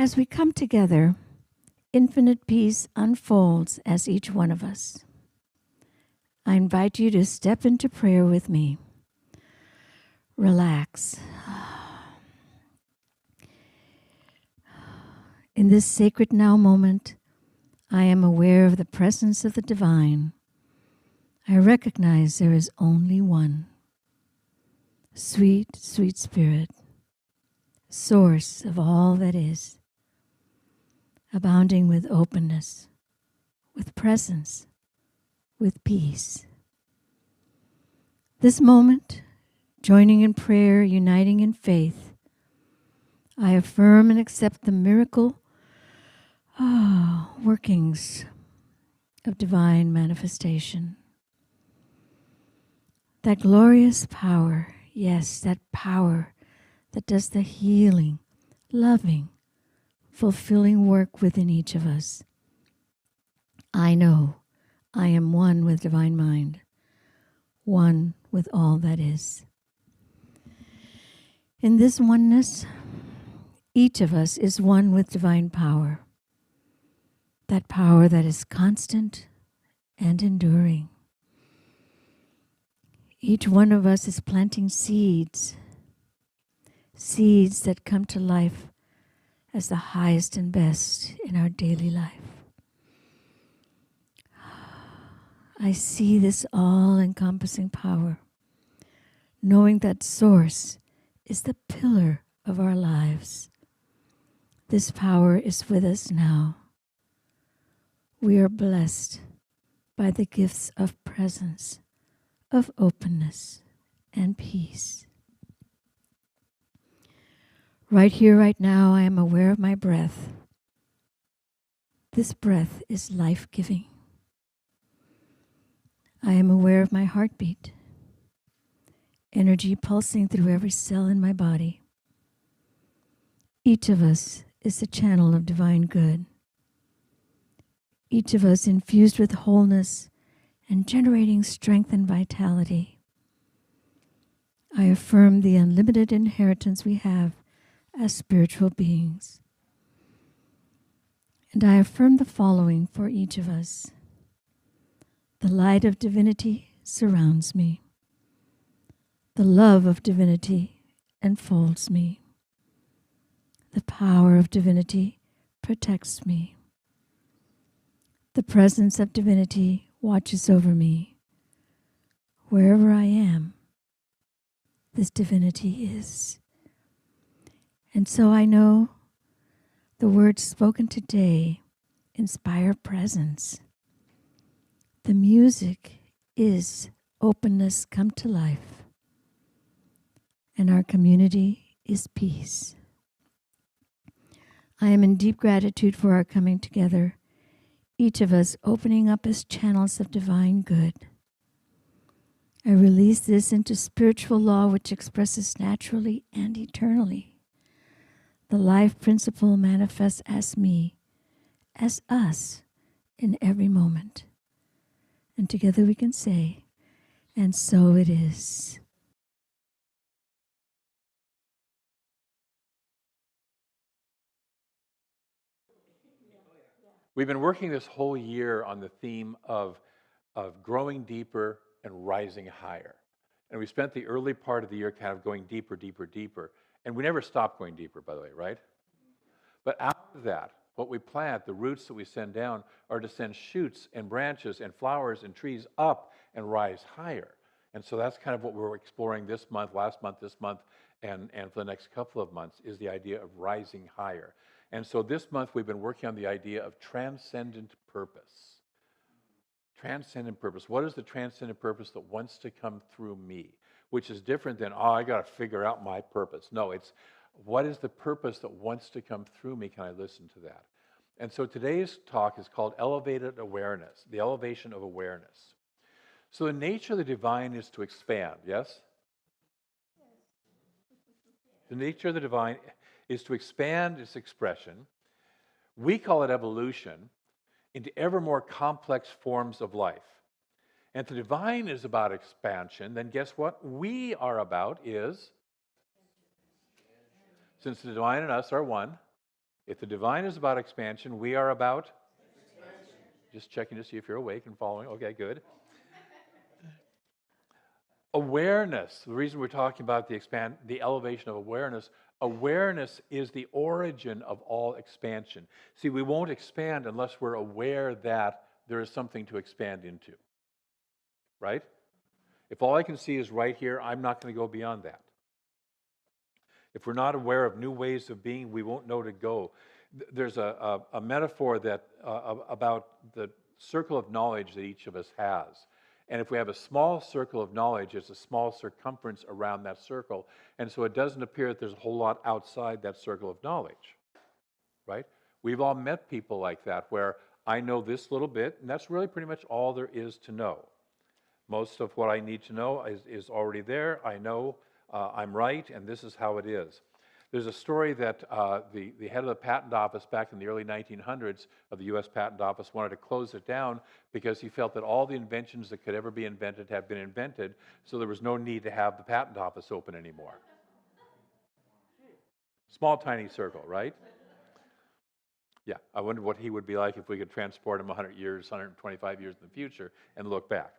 As we come together, infinite peace unfolds as each one of us. I invite you to step into prayer with me. Relax. In this sacred now moment, I am aware of the presence of the divine. I recognize there is only one. Sweet, sweet Spirit, source of all that is, abounding with openness, with presence, with peace. This moment, joining in prayer, uniting in faith, I affirm and accept the miracle workings of divine manifestation. That glorious power, yes, that power that does the healing, loving, fulfilling work within each of us. I know I am one with divine mind, one with all that is. In this oneness, each of us is one with divine power, that power that is constant and enduring. Each one of us is planting seeds that come to life as the highest and best in our daily life. I see this all-encompassing power, knowing that Source is the pillar of our lives. This power is with us now. We are blessed by the gifts of presence, of openness, and peace. Right here, right now, I am aware of my breath. This breath is life-giving. I am aware of my heartbeat, energy pulsing through every cell in my body. Each of us is a channel of divine good. Each of us infused with wholeness and generating strength and vitality. I affirm the unlimited inheritance we have as spiritual beings. And I affirm the following for each of us. The light of divinity surrounds me. The love of divinity enfolds me. The power of divinity protects me. The presence of divinity watches over me. Wherever I am, this divinity is. And so I know the words spoken today inspire presence. The music is openness come to life. And our community is peace. I am in deep gratitude for our coming together, each of us opening up as channels of divine good. I release this into spiritual law which expresses naturally and eternally. The life principle manifests as me, as us, in every moment. And together we can say, and so it is. We've been working this whole year on the theme of growing deeper and rising higher. And we spent the early part of the year kind of going deeper, deeper, deeper. And we never stopped going deeper, by the way, right? But after that, what we plant, the roots that we send down, are to send shoots and branches and flowers and trees up and rise higher. And so that's kind of what we're exploring this month, last month, this month, and for the next couple of months, is the idea of rising higher. And so this month we've been working on the idea of transcendent purpose. Transcendent purpose. What is the transcendent purpose that wants to come through me? Which is different than, I got to figure out my purpose. No, it's what is the purpose that wants to come through me? Can I listen to that? And so today's talk is called Elevated Awareness, the elevation of awareness. So the nature of the divine is to expand, yes? The nature of the divine is to expand its expression. We call it evolution into ever more complex forms of life. And the divine is about expansion, then guess what we are about is, since the divine and us are one, If the divine is about expansion, we are about expansion. Just checking to see if you're awake and following. Okay, good. Awareness. The reason we're talking about the elevation of awareness, awareness is the origin of all expansion. See, we won't expand unless we're aware that there is something to expand into. Right? If all I can see is right here, I'm not going to go beyond that. If we're not aware of new ways of being, we won't know to go. There's a metaphor that about the circle of knowledge that each of us has. And if we have a small circle of knowledge, it's a small circumference around that circle. And so it doesn't appear that there's a whole lot outside that circle of knowledge, right? We've all met people like that where I know this little bit, and that's really pretty much all there is to know. Most of what I need to know is already there. I know I'm right, and this is how it is. There's a story that the head of the patent office back in the early 1900s of the U.S. Patent Office wanted to close it down because he felt that all the inventions that could ever be invented had been invented, so there was no need to have the patent office open anymore. Small, tiny circle, right? Yeah, I wonder what he would be like if we could transport him 100 years, 125 years in the future and look back.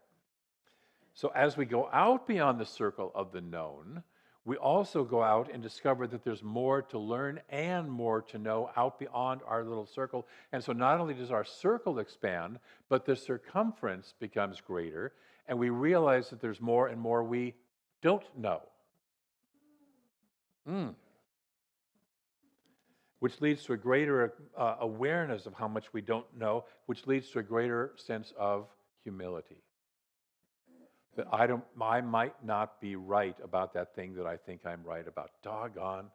So as we go out beyond the circle of the known, we also go out and discover that there's more to learn and more to know out beyond our little circle. And so not only does our circle expand, but the circumference becomes greater, and we realize that there's more and more we don't know. Which leads to a greater awareness of how much we don't know, which leads to a greater sense of humility. That I might not be right about that thing that I think I'm right about. Doggone.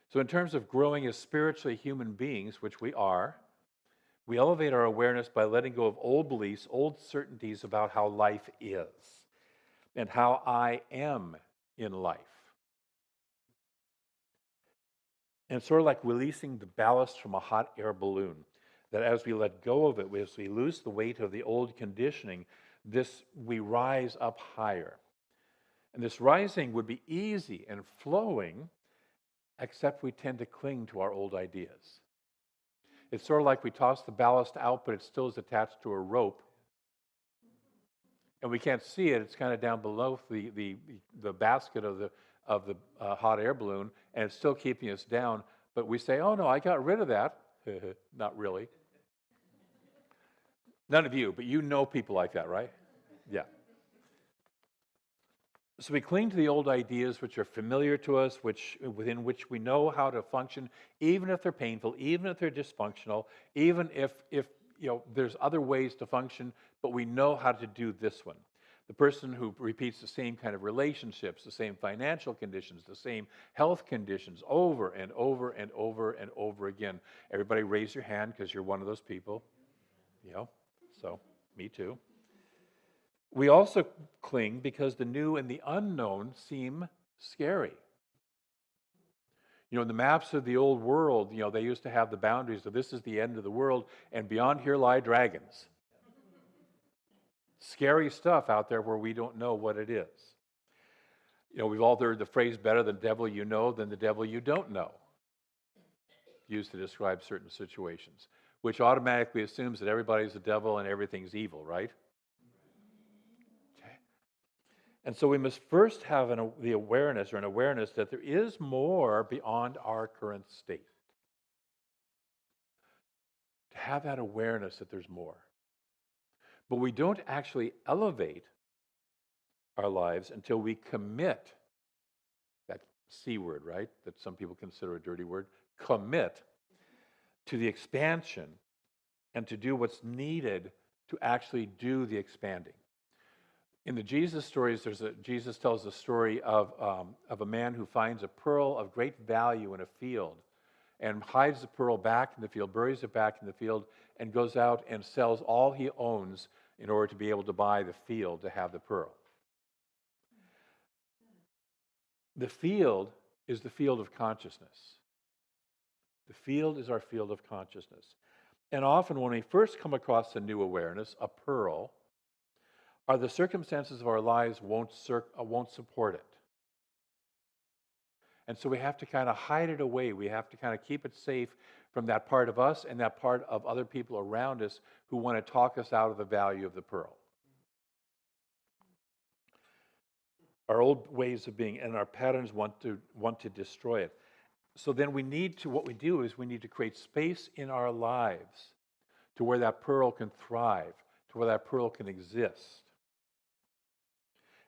So in terms of growing as spiritually human beings, which we are, we elevate our awareness by letting go of old beliefs, old certainties about how life is and how I am in life. And it's sort of like releasing the ballast from a hot air balloon, that as we let go of it, as we lose the weight of the old conditioning, we rise up higher. And this rising would be easy and flowing, except we tend to cling to our old ideas. It's sort of like we toss the ballast out, but it still is attached to a rope. And we can't see it. It's kind of down below the basket of the hot air balloon, and it's still keeping us down. But we say, oh no, I got rid of that. Not really. None of you, but you know people like that, right? Yeah. So we cling to the old ideas which are familiar to us, within which we know how to function, even if they're painful, even if they're dysfunctional, even if there's other ways to function, but we know how to do this one. The person who repeats the same kind of relationships, the same financial conditions, the same health conditions over and over and over and over again. Everybody raise your hand because you're one of those people. So me too. We also cling because the new and the unknown seem scary. In the maps of the old world, they used to have the boundaries of this is the end of the world, and beyond here lie dragons. Scary stuff out there where we don't know what it is. We've all heard the phrase, better the devil you know than the devil you don't know, used to describe certain situations, which automatically assumes that everybody's the devil and everything's evil, right? Okay. And so we must first have an awareness that there is more beyond our current state. To have that awareness that there's more. But we don't actually elevate our lives until we commit, that C word, right? That some people consider a dirty word, commit to the expansion and to do what's needed to actually do the expanding. In the Jesus stories, Jesus tells the story of a man who finds a pearl of great value in a field and hides the pearl back in the field, buries it back in the field, and goes out and sells all he owns in order to be able to buy the field to have the pearl. The field is the field of consciousness. The field is our field of consciousness. And often when we first come across a new awareness, a pearl, the circumstances of our lives won't support it. And so we have to kind of hide it away. We have to kind of keep it safe from that part of us and that part of other people around us who want to talk us out of the value of the pearl. Our old ways of being and our patterns want to destroy it. So then what we do is we need to create space in our lives to where that pearl can thrive, to where that pearl can exist.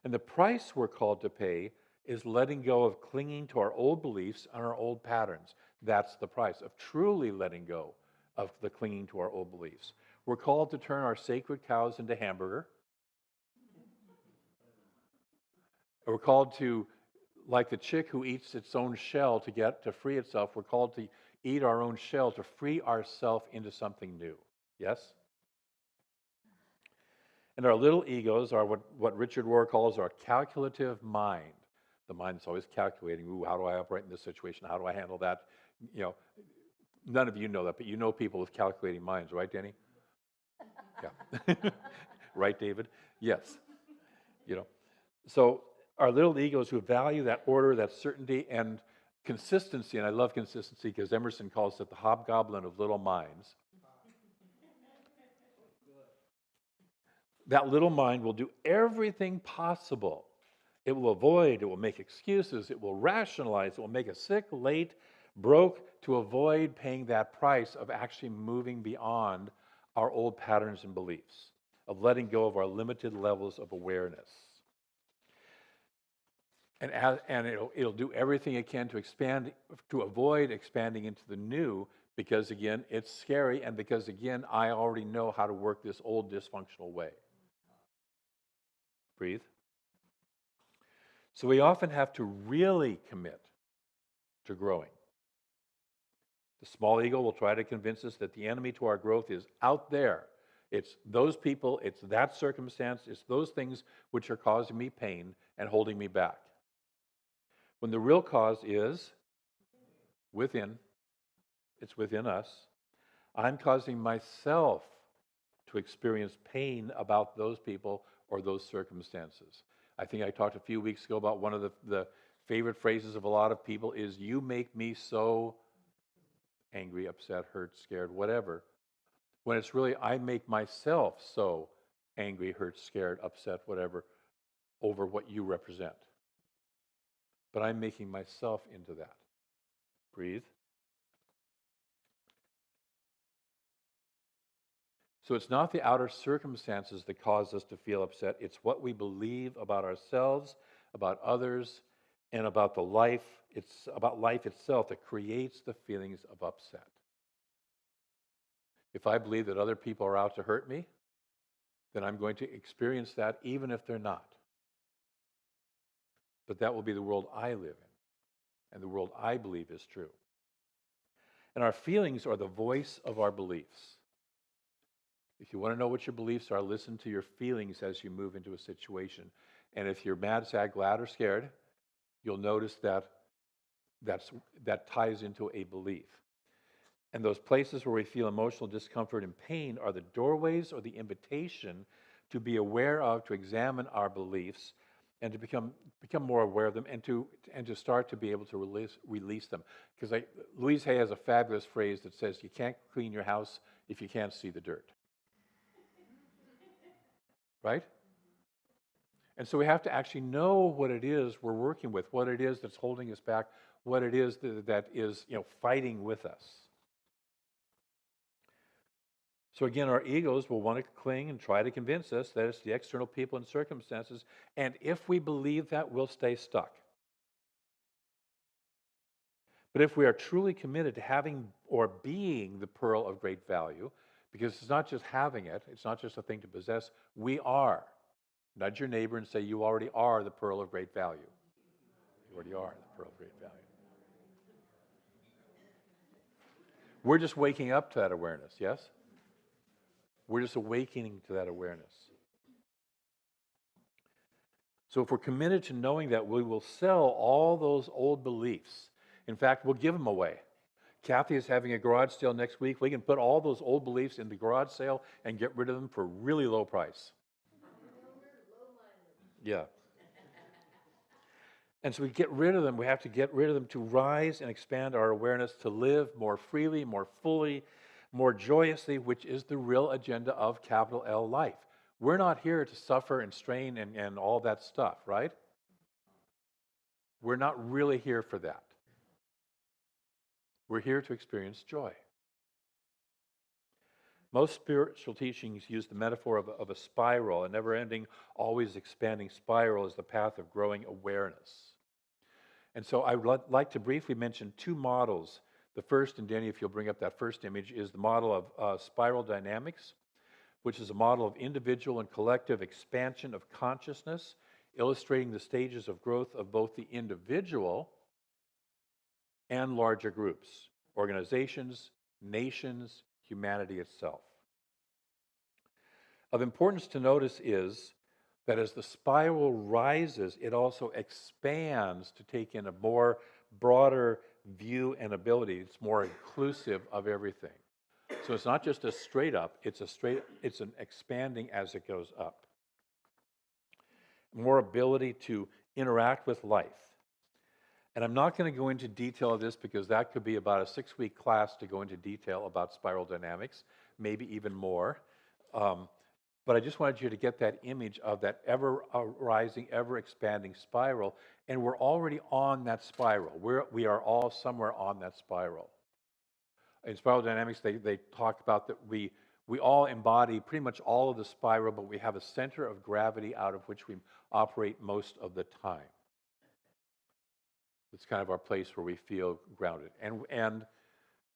And the price we're called to pay is letting go of clinging to our old beliefs and our old patterns. That's the price of truly letting go of the clinging to our old beliefs. We're called to turn our sacred cows into hamburger. We're called to, like the chick who eats its own shell to free itself, we're called to eat our own shell to free ourselves into something new. Yes? And our little egos are what Richard Rohr calls our calculative mind. The mind is always calculating, ooh, how do I operate in this situation? How do I handle that? You know, none of you know that, but you know people with calculating minds, right, Danny? Yeah. Right, David? Yes. You know, so our little egos who value that order, that certainty, and consistency, and I love consistency because Emerson calls it the hobgoblin of little minds. That little mind will do everything possible. It will avoid, it will make excuses, it will rationalize, it will make us sick, late, broke to avoid paying that price of actually moving beyond our old patterns and beliefs, of letting go of our limited levels of awareness. And it'll do everything it can to avoid expanding into the new, because again, it's scary, and because again, I already know how to work this old dysfunctional way. Breathe. So we often have to really commit to growing. The small ego will try to convince us that the enemy to our growth is out there. It's those people, it's that circumstance, it's those things which are causing me pain and holding me back. When the real cause is within, it's within us. I'm causing myself to experience pain about those people or those circumstances. I think I talked a few weeks ago about one of the favorite phrases of a lot of people is, you make me so angry, upset, hurt, scared, whatever. When it's really, I make myself so angry, hurt, scared, upset, whatever, over what you represent. But I'm making myself into that. Breathe. So it's not the outer circumstances that cause us to feel upset. It's what we believe about ourselves, about others, and about the life. It's about life itself that creates the feelings of upset. If I believe that other people are out to hurt me, then I'm going to experience that even if they're not. But that will be the world I live in, and the world I believe is true. And our feelings are the voice of our beliefs. If you want to know what your beliefs are, listen to your feelings as you move into a situation. And if you're mad, sad, glad, or scared, you'll notice that ties into a belief. And those places where we feel emotional discomfort and pain are the doorways or the invitation to be aware of, to examine our beliefs, and to become more aware of them, and to start to be able to release them. Because Louise Hay has a fabulous phrase that says, you can't clean your house if you can't see the dirt. Right? And so we have to actually know what it is we're working with, what it is that's holding us back, what it is that is fighting with us. So again, our egos will want to cling and try to convince us that it's the external people and circumstances, and if we believe that, we'll stay stuck. But if we are truly committed to having or being the pearl of great value, because it's not just having it, it's not just a thing to possess, we are. Nudge your neighbor and say, you already are the pearl of great value. You already are the pearl of great value. We're just waking up to that awareness, yes? We're just awakening to that awareness. So if we're committed to knowing that, we will sell all those old beliefs. In fact, we'll give them away. Kathy is having a garage sale next week. We can put all those old beliefs in the garage sale and get rid of them for a really low price. Yeah. And so we get rid of them. We have to get rid of them to rise and expand our awareness, to live more freely, more fully, more joyously, which is the real agenda of capital L life. We're not here to suffer and strain and all that stuff, right? We're not really here for that. We're here to experience joy. Most spiritual teachings use the metaphor of a spiral, a never-ending, always expanding spiral as the path of growing awareness. And so I would like to briefly mention two models. The first, and Danny, if you'll bring up that first image, is the model of spiral dynamics, which is a model of individual and collective expansion of consciousness, illustrating the stages of growth of both the individual and larger groups, organizations, nations, humanity itself. Of importance to notice is that as the spiral rises, it also expands to take in a more broader view and ability. It's more inclusive of everything. So it's not just a straight up, it's an expanding as it goes up. More ability to interact with life. And I'm not going to go into detail of this because that could be about a 6-week class to go into detail about spiral dynamics, maybe even more. But I just wanted you to get that image of that ever-rising, ever-expanding spiral, and we're already on that spiral. We are all somewhere on that spiral. In spiral dynamics, they talk about that we all embody pretty much all of the spiral, but we have a center of gravity out of which we operate most of the time. It's kind of our place where we feel grounded. And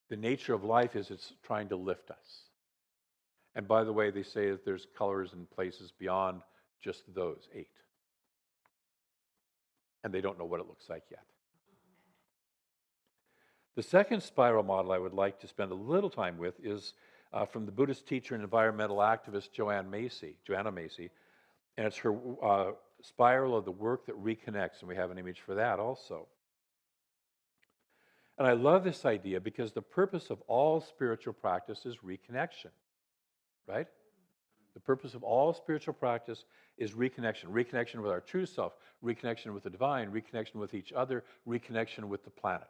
the nature of life is it's trying to lift us. And by the way, they say that there's colors and places beyond just those 8. And they don't know what it looks like yet. The second spiral model I would like to spend a little time with is from the Buddhist teacher and environmental activist Joanna Macy. And it's her spiral of the work that reconnects. And we have an image for that also. And I love this idea because the purpose of all spiritual practice is reconnection. Right? The purpose of all spiritual practice is reconnection. Reconnection with our true self, reconnection with the divine, reconnection with each other, reconnection with the planet.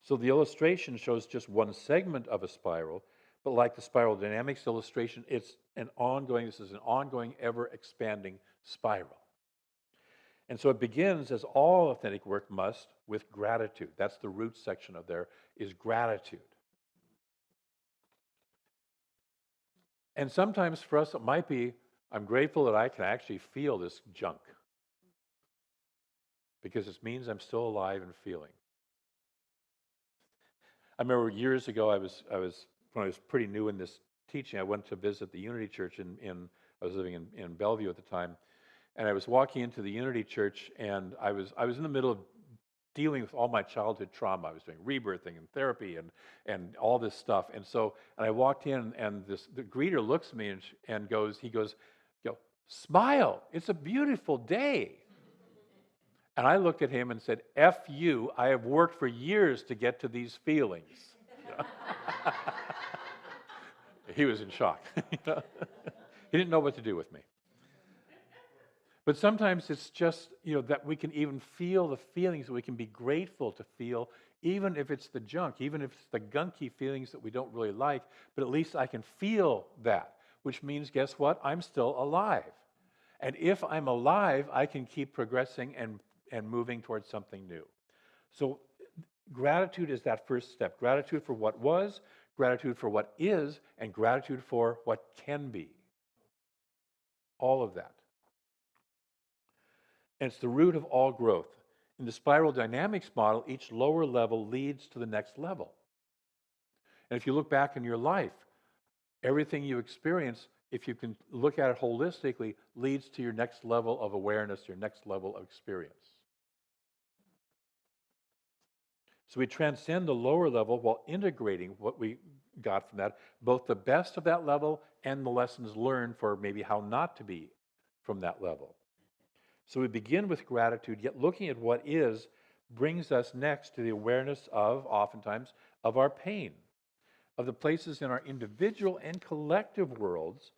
So the illustration shows just one segment of a spiral, but like the spiral dynamics illustration, this is an ongoing, ever-expanding spiral. And so it begins, as all authentic work must, with gratitude. That's the root section of there, is gratitude. And sometimes for us, it might be, I'm grateful that I can actually feel this junk. Because it means I'm still alive and feeling. I remember years ago, when I was pretty new in this teaching, I went to visit the Unity Church I was living in Bellevue at the time. And I was walking into the Unity Church, and I was in the middle of dealing with all my childhood trauma. I was doing rebirthing and therapy and all this stuff. And I walked in, and the greeter looks at me and goes, smile, it's a beautiful day. And I looked at him and said, F you, I have worked for years to get to these feelings. He was in shock. He didn't know what to do with me. But sometimes it's just, that we can even feel the feelings that we can be grateful to feel, even if it's the junk, even if it's the gunky feelings that we don't really like, but at least I can feel that, which means, guess what? I'm still alive. And if I'm alive, I can keep progressing and moving towards something new. So gratitude is that first step. Gratitude for what was, gratitude for what is, and gratitude for what can be. All of that. And it's the root of all growth. In the spiral dynamics model, each lower level leads to the next level. And if you look back in your life, everything you experience, if you can look at it holistically, leads to your next level of awareness, your next level of experience. So we transcend the lower level while integrating what we got from that, both the best of that level and the lessons learned for maybe how not to be from that level. So we begin with gratitude, yet looking at what is brings us next to the awareness of, oftentimes, of our pain, of the places in our individual and collective worlds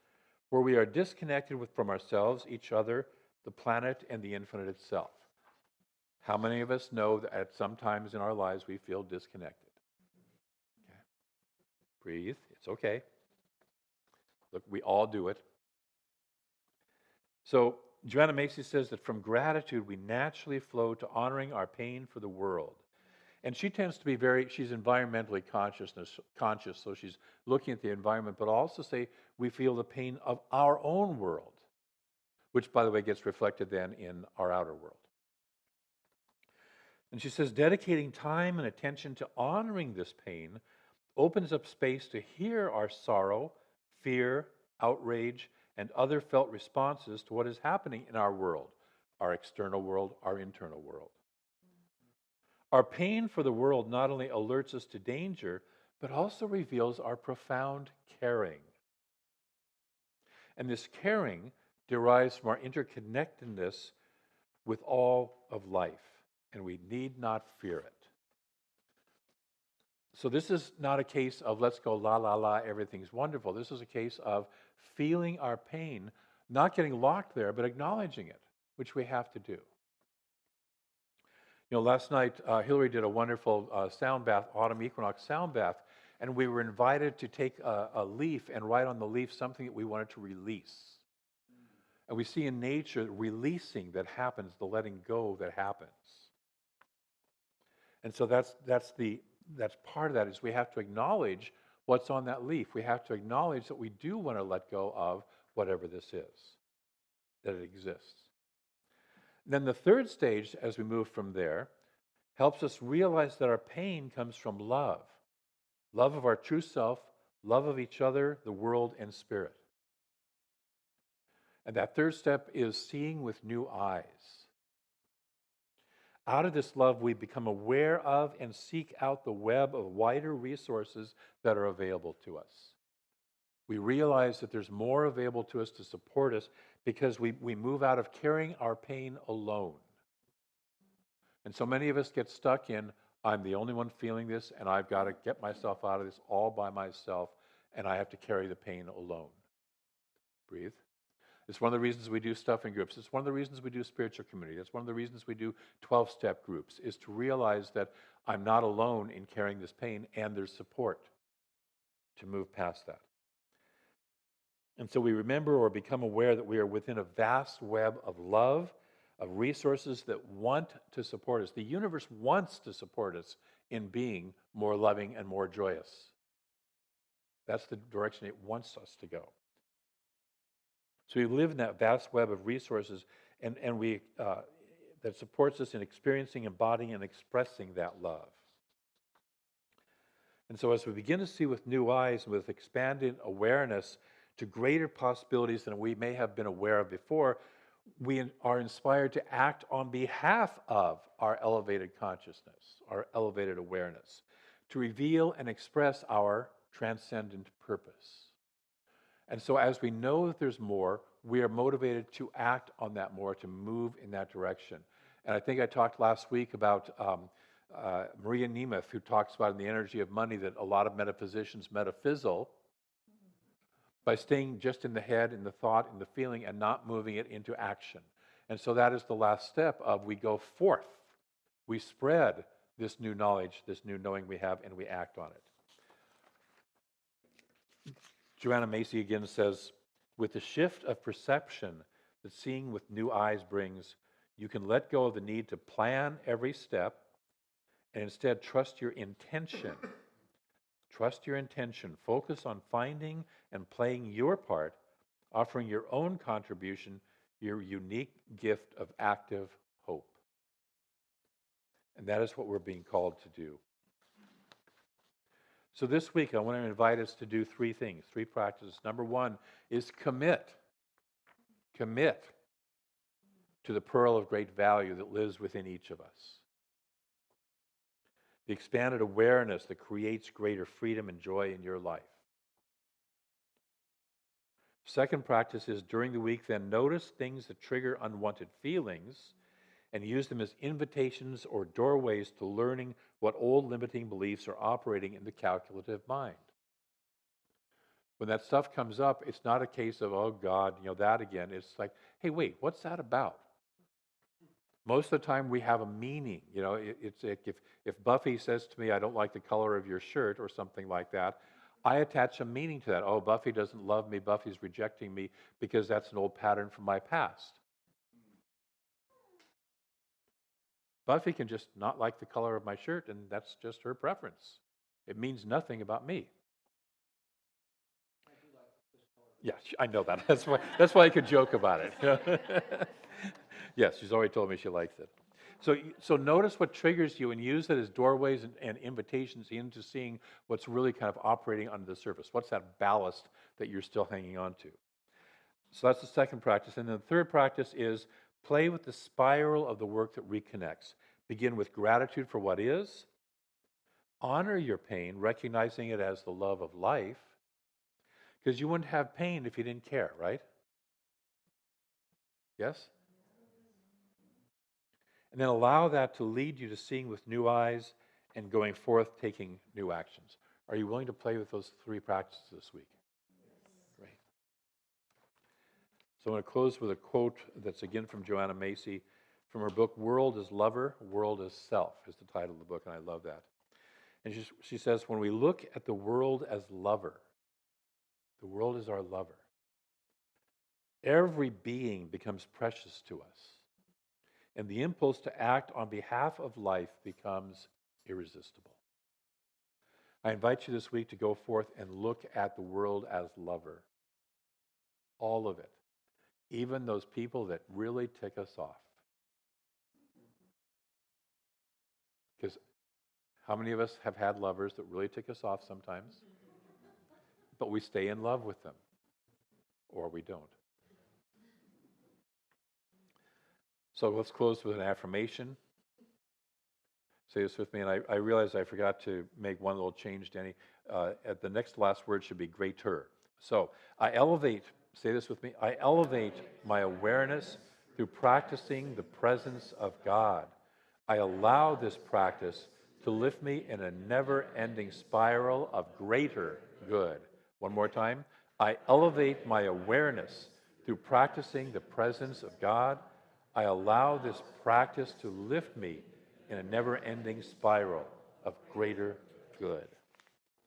where we are disconnected from ourselves, each other, the planet, and the infinite itself. How many of us know that at some times in our lives we feel disconnected? Okay. Breathe. It's okay. Look, we all do it. So Joanna Macy says that from gratitude we naturally flow to honoring our pain for the world. And she tends to be she's environmentally conscious, so she's looking at the environment, but also say we feel the pain of our own world, which, by the way, gets reflected then in our outer world. And she says dedicating time and attention to honoring this pain opens up space to hear our sorrow, fear, outrage, and other felt responses to what is happening in our world, our external world, our internal world. Our pain for the world not only alerts us to danger, but also reveals our profound caring. And this caring derives from our interconnectedness with all of life, and we need not fear it. So this is not a case of let's go la la la, everything's wonderful. This is a case of feeling our pain, not getting locked there, but acknowledging it, which we have to do. Last night, Hillary did a wonderful sound bath, autumn equinox sound bath, and we were invited to take a leaf and write on the leaf something that we wanted to release. And we see in nature releasing that happens, the letting go that happens. And so that's part of that is we have to acknowledge what's on that leaf. We have to acknowledge that we do want to let go of whatever this is, that it exists. Then the third stage, as we move from there, helps us realize that our pain comes from love. Love of our true self, love of each other, the world, and spirit. And that third step is seeing with new eyes. Out of this love, we become aware of and seek out the web of wider resources that are available to us. We realize that there's more available to us to support us because we move out of carrying our pain alone. And so many of us get stuck in, I'm the only one feeling this, and I've got to get myself out of this all by myself, and I have to carry the pain alone. Breathe. It's one of the reasons we do stuff in groups. It's one of the reasons we do spiritual community. It's one of the reasons we do 12-step groups, is to realize that I'm not alone in carrying this pain, and there's support to move past that. And so we remember or become aware that we are within a vast web of love, of resources that want to support us. The universe wants to support us in being more loving and more joyous. That's the direction it wants us to go. So we live in that vast web of resources, and we that supports us in experiencing, embodying, and expressing that love. And so as we begin to see with new eyes and with expanded awareness to greater possibilities than we may have been aware of before, we are inspired to act on behalf of our elevated consciousness, our elevated awareness, to reveal and express our transcendent purpose. And so as we know that there's more, we are motivated to act on that more, to move in that direction. And I think I talked last week about Maria Nemeth, who talks about in The Energy of Money that a lot of metaphysicians metaphysal by staying just in the head, in the thought, in the feeling, and not moving it into action. And so that is the last step of we go forth. We spread this new knowledge, this new knowing we have, and we act on it. Joanna Macy again says, with the shift of perception that seeing with new eyes brings, you can let go of the need to plan every step and instead trust your intention. Trust your intention. Focus on finding and playing your part, offering your own contribution, your unique gift of active hope. And that is what we're being called to do. So this week, I want to invite us to do three things, three practices. Number one is commit. Commit to the pearl of great value that lives within each of us. The expanded awareness that creates greater freedom and joy in your life. Second practice is during the week, then notice things that trigger unwanted feelings and use them as invitations or doorways to learning what old limiting beliefs are operating in the calculative mind. When that stuff comes up, it's not a case of, oh God, that again. It's like, hey, wait, what's that about? Most of the time we have a meaning. You know, it's like if Buffy says to me, I don't like the color of your shirt or something like that, I attach a meaning to that. Oh, Buffy doesn't love me. Buffy's rejecting me because that's an old pattern from my past. Buffy can just not like the color of my shirt, and that's just her preference. It means nothing about me. Yeah, I know that. That's why I could joke about it. Yes, she's already told me she likes it. So notice what triggers you and use it as doorways and invitations into seeing what's really kind of operating under the surface. What's that ballast that you're still hanging on to? So that's the second practice. And then the third practice is play with the spiral of the work that reconnects. Begin with gratitude for what is. Honor your pain, recognizing it as the love of life. Because you wouldn't have pain if you didn't care, right? Yes? And then allow that to lead you to seeing with new eyes and going forth taking new actions. Are you willing to play with those three practices this week? Great. So I'm going to close with a quote that's again from Joanna Macy from her book, World as Lover, World as Self is the title of the book, and I love that. And she says, when we look at the world as lover, the world is our lover. Every being becomes precious to us. And the impulse to act on behalf of life becomes irresistible. I invite you this week to go forth and look at the world as lover. All of it. Even those people that really tick us off. Because how many of us have had lovers that really tick us off sometimes? But we stay in love with them. Or we don't. So let's close with an affirmation. Say this with me, and I realize I forgot to make one little change, Danny. At the next last word should be greater. So I elevate, say this with me, I elevate my awareness through practicing the presence of God. I allow this practice to lift me in a never-ending spiral of greater good. One more time. I elevate my awareness through practicing the presence of God. I allow this practice to lift me in a never-ending spiral of greater good.